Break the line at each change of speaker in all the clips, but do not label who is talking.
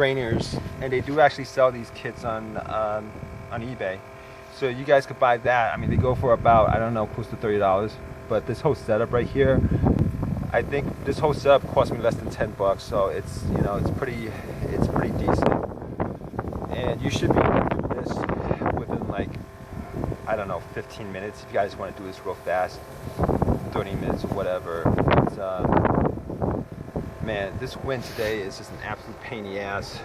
strainers, and they do actually sell these kits on eBay. So you guys could buy that. I mean, they go for about, I don't know, close to $30. But this whole setup right here, I think this whole setup cost me less than 10 bucks. So it's, you know, it's pretty decent. And you should be able to do this within like, I don't know, 15 minutes. If you guys want to do this real fast, 30 minutes or whatever. But, man, this wind today is just an absolute pain in the ass.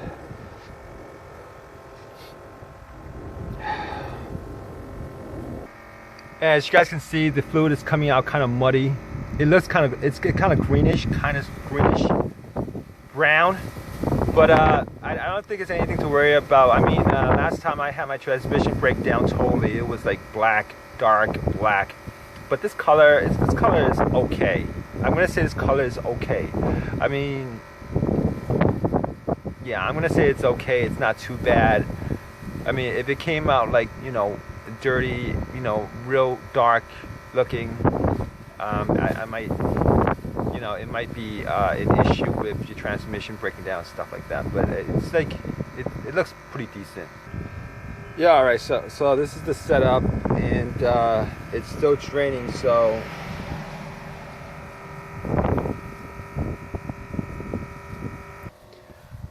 As you guys can see, the fluid is coming out kind of muddy. It looks kind of greenish brown. But I don't think it's anything to worry about. I mean, last time I had my transmission break down totally, it was like black, dark black. But this color is okay. I'm gonna say this color is okay. I mean, yeah, I'm gonna say it's okay. It's not too bad. I mean, if it came out like, you know, dirty, you know, real dark looking, I might, you know, it might be an issue with your transmission breaking down and stuff like that. But it's like, it looks pretty decent. Yeah, all right, so this is the setup, and it's still draining, so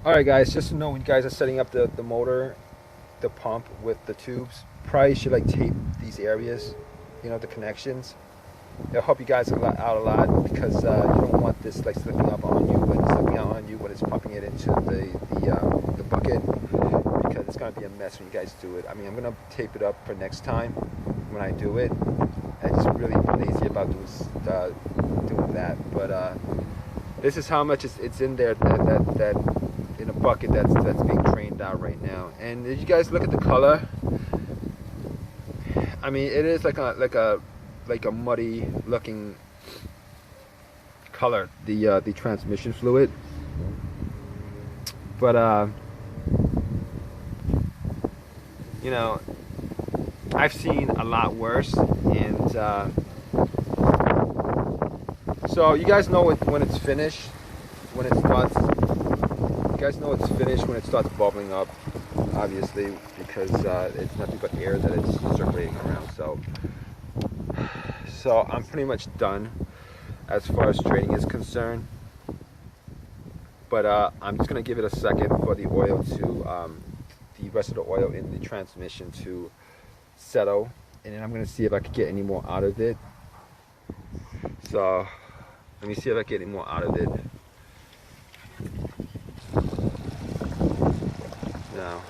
all right guys, just to know, when you guys are setting up the motor, the pump with the tubes, probably should like tape these areas, you know, the connections. It'll help you guys out a lot, because you don't want this like slipping up on you when it's pumping it into the bucket, because it's gonna be a mess when you guys do it. I mean, I'm gonna tape it up for next time when I do it. I'm just really lazy about doing that. But this is how much it's in there, that in a bucket that's being drained out right now. And if you guys look at the color, I mean, it is like a muddy looking color, the transmission fluid. But you know, I've seen a lot worse, and so you guys know when it's finished, when it starts. You guys know it's finished when it starts bubbling up, obviously, because it's nothing but air that it's circulating around. So I'm pretty much done as far as draining is concerned. But I'm just gonna give it a second for the oil to, the rest of the oil in the transmission to settle, and then I'm gonna see if I can get any more out of it. So let me see if I can get any more out of it. No,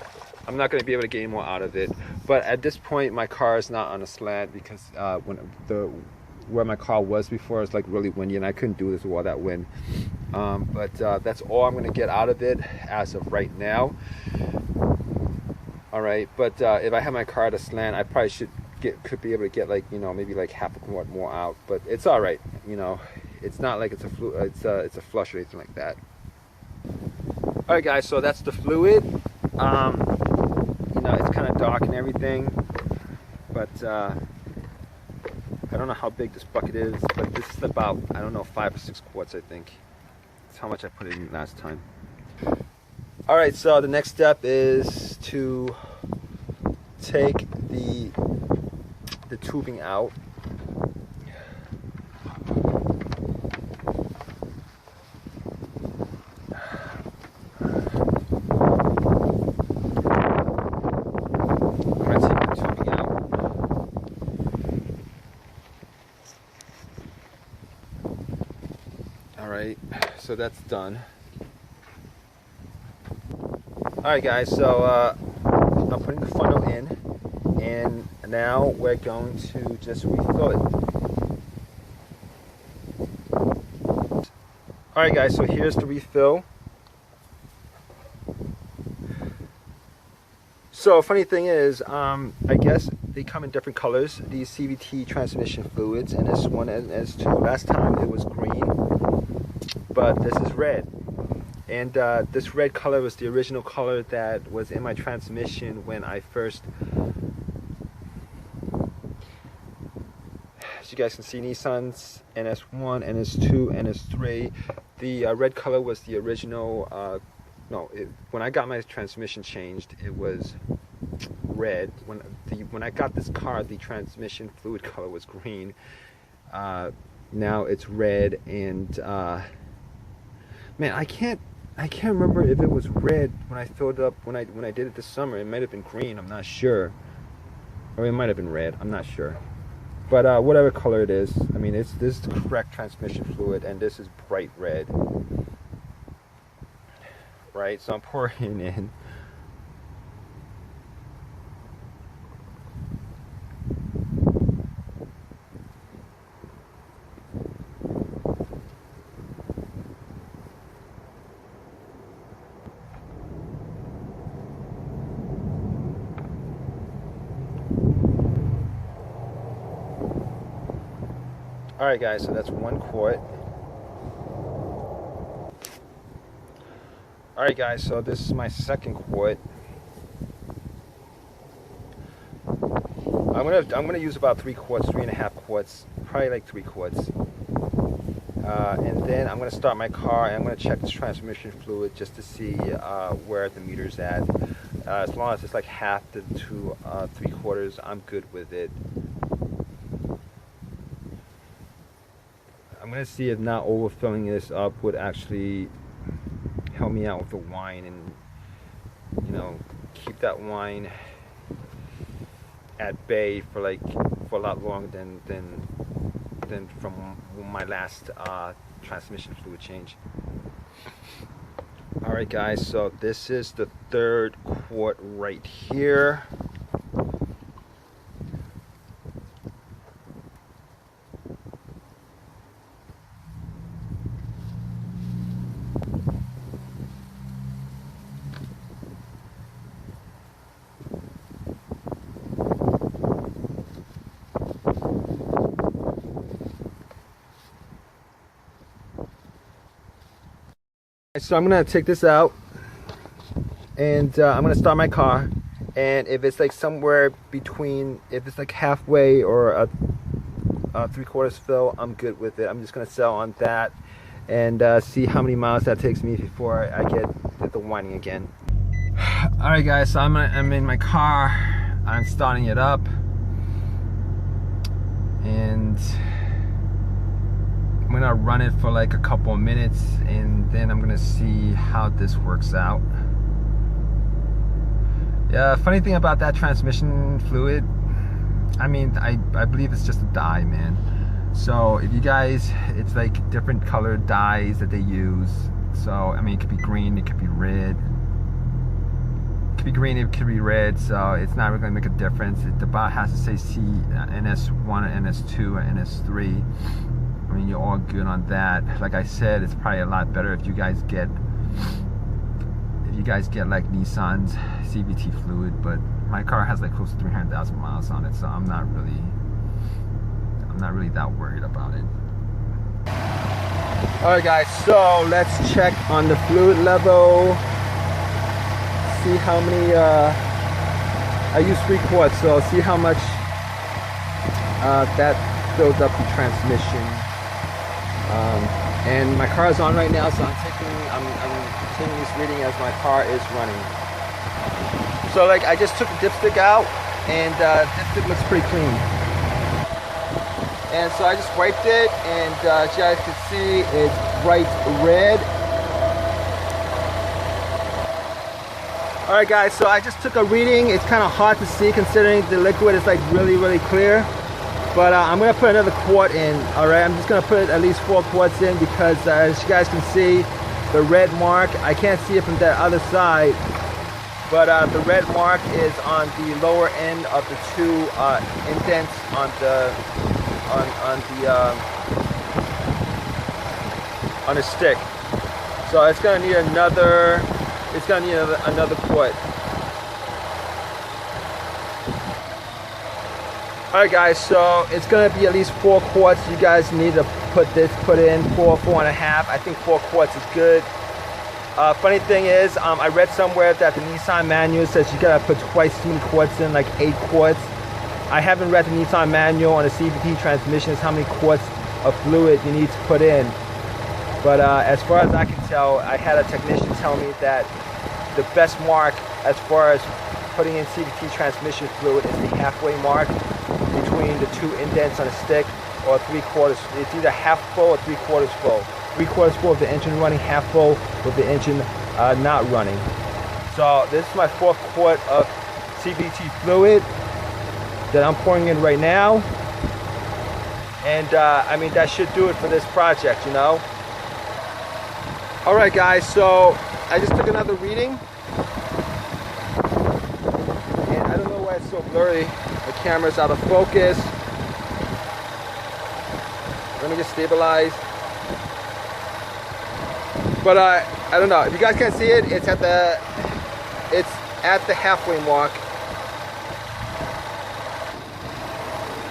I'm not gonna be able to get any more out of it. But at this point, my car is not on a slant, because where my car was before is like really windy, and I couldn't do this with all that wind. But that's all I'm going to get out of it as of right now. All right, but if I had my car at a slant, I probably could be able to get, like, you know, maybe like half a quart more out. But it's all right, you know. It's not like it's a flush or anything like that. All right, guys. So that's the fluid. You know, it's kind of dark and everything, but I don't know how big this bucket is, but this is about, I don't know, 5 or 6 quarts, I think. That's how much I put in last time. All right, so the next step is to take the tubing out. So that's done. Alright guys, so I'm putting the funnel in, and now we're going to just refill it. Alright guys, so here's the refill. So funny thing is, I guess they come in different colors, these CVT transmission fluids, and this one and S2. Last time it was green, but this is red. And this red color was the original color that was in my transmission when I first, as you guys can see, Nissan's NS1, NS2, NS3. The red color was the original no, when I got my transmission changed, it was red. When I got this car, the transmission fluid color was green. Now it's red, and man, I can't remember if it was red when I filled up when I did it this summer. It might have been green. I'm not sure, or it might have been red. I'm not sure. But whatever color it is, I mean, this is the correct transmission fluid, and this is bright red. Right, so I'm pouring in. All right, guys, so that's 1 quart. All right, guys, so this is my 2nd quart. I'm gonna use about 3 quarts, 3.5 quarts, probably like 3 quarts. And then I'm gonna start my car, and I'm gonna check this transmission fluid just to see where the meter's at. As long as it's like half to 3/4, I'm good with it. I'm gonna see if not overfilling this up would actually help me out with the wine, and keep that wine at bay for a lot longer than from my last transmission fluid change. All right, guys, so this is the 3rd quart right here. So I'm gonna take this out, and I'm gonna start my car, and if it's like somewhere between, if it's like halfway or a 3/4 fill, I'm good with it. I'm just gonna sell on that and see how many miles that takes me before I get the whining again. All right, guys, so I'm in my car. I'm starting it up, and I'm gonna run it for like a couple of minutes, and then I'm gonna see how this works out. Yeah, funny thing about that transmission fluid, I mean, I believe it's just a dye, man. So if you guys, it's like different colored dyes that they use. So I mean, it could be green, it could be red, it could be green, it could be red. So it's not really gonna make a difference. The bottle has to say NS1, NS2, or NS3. I mean, you're all good on that. Like I said, it's probably a lot better if you guys get like Nissan's CVT fluid, but my car has like close to 300,000 miles on it, so I'm not really that worried about it. All right, guys, so let's check on the fluid level. See how many. I use 3 quarts, so see how much that fills up the transmission. And my car is on right now, so I'm taking this reading as my car is running. So like, I just took the dipstick out, and dipstick looks pretty clean. And so I just wiped it, and as you guys can see, it's bright red. All right, guys, so I just took a reading. It's kind of hard to see considering the liquid is like really clear. But I'm gonna put another quart in. All right, I'm just gonna put at least 4 quarts in, because as you guys can see, the red mark, I can't see it from the other side, but the red mark is on the lower end of the 2 indents on the stick. So it's gonna need another quart. Alright, guys, so it's gonna be at least 4 quarts. You guys need to put in 4.5. I think 4 quarts is good. Funny thing is, I read somewhere that the Nissan manual says you gotta put twice as many quarts in, like 8 quarts. I haven't read the Nissan manual on the CVT transmissions how many quarts of fluid you need to put in. But as far as I can tell, I had a technician tell me that the best mark as far as putting in CVT transmission fluid is the halfway mark between the two indents on a stick, or 3/4. It's either half full or 3/4 full. 3/4 full with the engine running, half full with the engine not running. So this is my 4th quart of CVT fluid that I'm pouring in right now. And I mean, that should do it for this project, you know. All right, guys, so I just took another reading. And I don't know why it's so blurry. The camera's out of focus. Let me just stabilize. But I don't know. If you guys can't see it, it's at the halfway mark.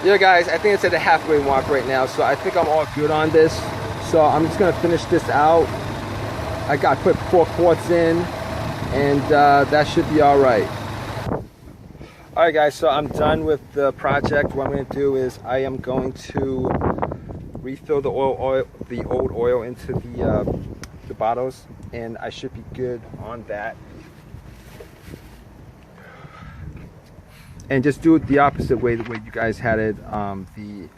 Yeah, guys, I think it's at the halfway mark right now. So I think I'm all good on this. So I'm just gonna finish this out. I got put 4 quarts in, and that should be all right. All right, guys, so I'm done with the project. What I'm gonna do is I am going to refill the old oil into the bottles, and I should be good on that. And just do it the opposite way, the way you guys had it. The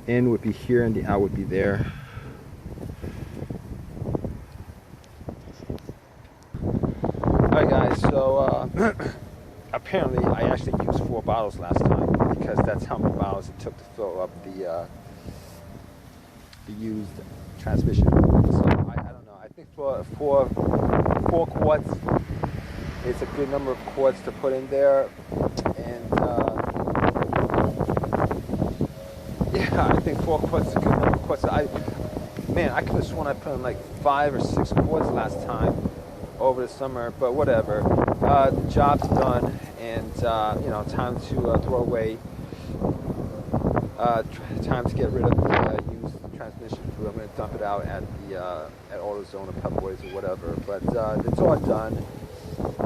in would be here and the out would be there. Alright, guys, so apparently I actually used 4 bottles last time, because that's how many bottles it took to fill up the used transmission. So I don't know. I think for 4 quarts, it's a good number of quarts to put in there. And yeah, I think 4 quarts is a good number of quarts. Man, I could have sworn I put in like 5 or 6 quarts last time over the summer, but whatever. The job's done, and you know, time to throw away. Time to get rid of the used transmission fluid. I'm going to dump it out at the at AutoZone or Pep Boys or whatever. But it's all done.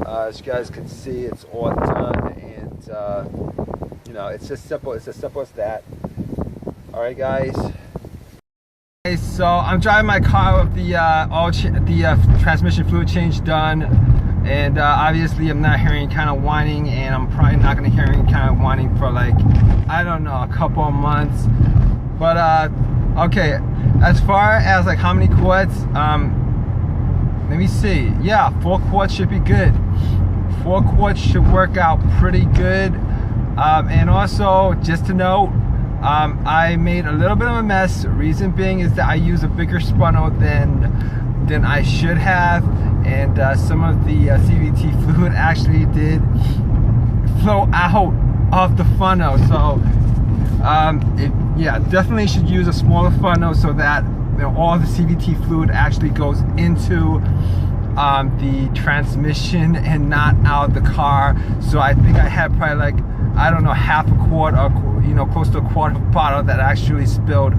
As you guys can see, it's all done, and you know, it's just simple. It's as simple as that. All right, guys. Okay, so I'm driving my car with the transmission fluid change done, and obviously I'm not hearing kind of whining, and I'm probably not going to hear any kind of whining for like, I don't know, a couple of months. But okay, as far as like how many quarts, let me see. Yeah, 4 quarts should be good. 4 quarts should work out pretty good. And also, just to note, I made a little bit of a mess. Reason being is that I used a bigger funnel than I should have, and some of the CVT fluid actually did flow out of the funnel. So yeah, definitely should use a smaller funnel so that, you know, all the CVT fluid actually goes into the transmission and not out the car. So I think I had probably like, I don't know, half a quart or, you know, close to a quart of bottle that actually spilled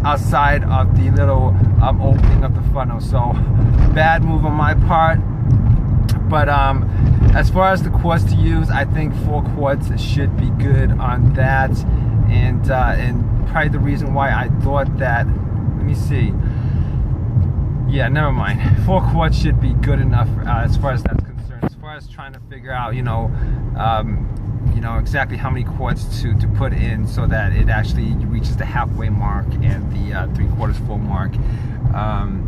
outside of the little opening of the funnel. So bad move on my part. But as far as the quarts to use, I think 4 quarts should be good on that. And probably the reason why I thought that, let me see. Yeah, never mind. 4 quarts should be good enough as far as that's concerned. As far as trying to figure out, you know, exactly how many quarts to put in so that it actually reaches the halfway mark and the 3/4 full mark.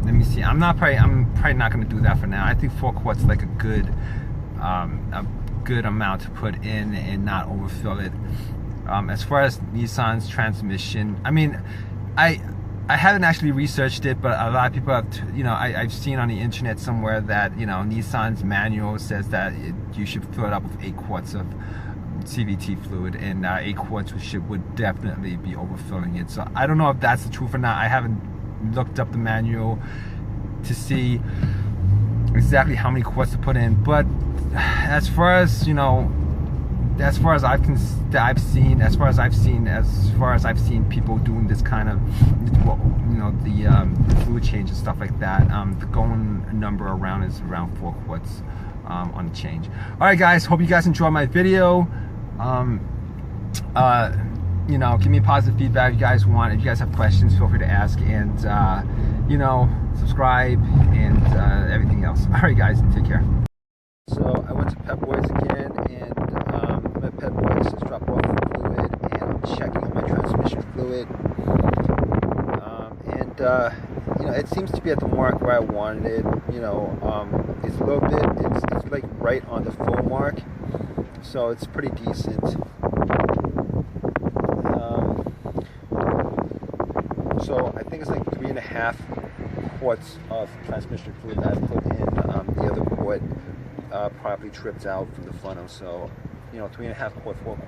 Let me see. I'm probably not going to do that for now. I think 4 quarts is like a good amount to put in and not overfill it. As far as Nissan's transmission, I mean, I haven't actually researched it, but a lot of people have, you know, I've seen on the internet somewhere that, you know, Nissan's manual says that you should fill it up with 8 quarts of CVT fluid, and 8 quarts would definitely be overfilling it. So I don't know if that's the truth or not. I haven't looked up the manual to see exactly how many quarts to put in, but as far as, you know, as far as I've seen people doing this kind of, you know, the fluid change and stuff like that, the going number around is around 4 quarts on the change. All right, guys, hope you guys enjoyed my video. you know, give me positive feedback if you guys want. If you guys have questions, feel free to ask, and you know, subscribe and everything else. All right, guys, take care. So I went to Pep Boys again, and I'm at Pep Boys to drop off the fluid, and I'm checking on my transmission fluid. You know, it seems to be at the mark where I wanted it. You know, it's a little bit, it's like right on the full mark, so it's pretty decent. So I think it's like 3.5 quarts of transmission fluid that I put in. The other quart probably tripped out from the funnel, so you know, 3.5 quart, 4 quarts.